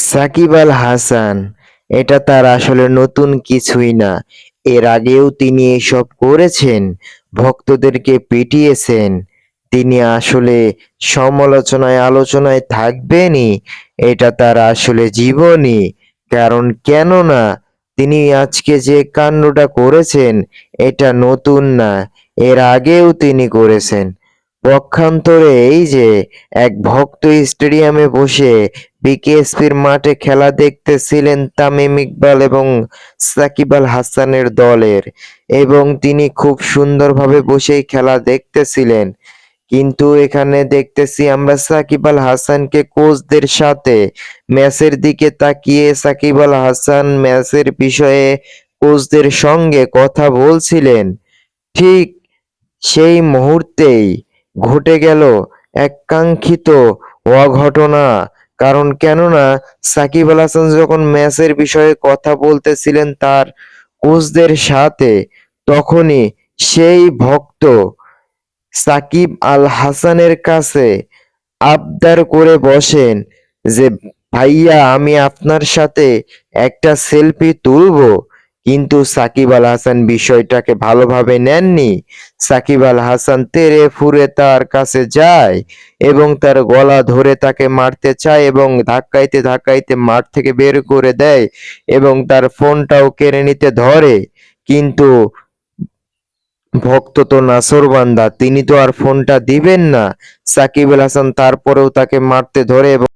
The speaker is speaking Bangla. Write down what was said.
সাকিব আল হাসান, এটা তার আসলে নতুন কিছুই না। এর আগেও তিনি এসব করেছেন, ভক্তদেরকে পিটিয়েছেন। তিনি আসলে সমালোচনায় আলোচনায় থাকবেনই, এটা তার আসলে জীবনই। কারণ কেননা তিনি আজকে যে কাণ্ডটা করেছেন এটা নতুন না, এর আগেও তিনি করেছেন। পক্ষান্তরে এই যে এক ভক্ত স্টেডিয়ামে বসে বিকেএসপির মাঠে খেলা দেখতেছিলেন তামিম ইকবাল এবং সাকিব আল হাসানের দলের, এবং তিনি খুব সুন্দরভাবে বসেই খেলা দেখতেছিলেন। কিন্তু এখানে দেখতেছি আমরা সাকিব আল হাসানকে কোচদের সাথে ম্যাচের দিকে তাকিয়ে সাকিব আল হাসান ম্যাচের বিষয়ে কোচদের সঙ্গে কথা বলছিলেন। ঠিক সেই মুহূর্তেই ঘটে গেল এক কাঙ্ক্ষিত অঘটনা। কারণ কেননা সাকিব আল হাসান যখন ম্যাচের বিষয়ে কথা বলতেছিলেন তার কোচদের সাথে, তখনই সেই ভক্ত সাকিব আল হাসানের কাছে আবদার করে বসেন যে ভাইয়া আমি আপনার সাথে একটা সেলফি তুলবো। কিন্তু সাকিব আল হাসান বিষয়টাকে ভালোভাবে নেননি। সাকিব আল হাসান তেড়ে ফুঁড়ে তার কাছে যায় এবং তার গলা ধরে তাকে মারতে চায় এবং ধাক্কাইতে ধাক্কাইতে মাঠ থেকে বের করে দেয় এবং তার ফোনটাও কেড়ে নিতে ধরে। কিন্তু ভক্ত তো নাছোড়বান্দা, তিনি তো আর ফোনটা দিবেন না। সাকিব আল হাসান তারপরেও তাকে মারতে ধরে এবং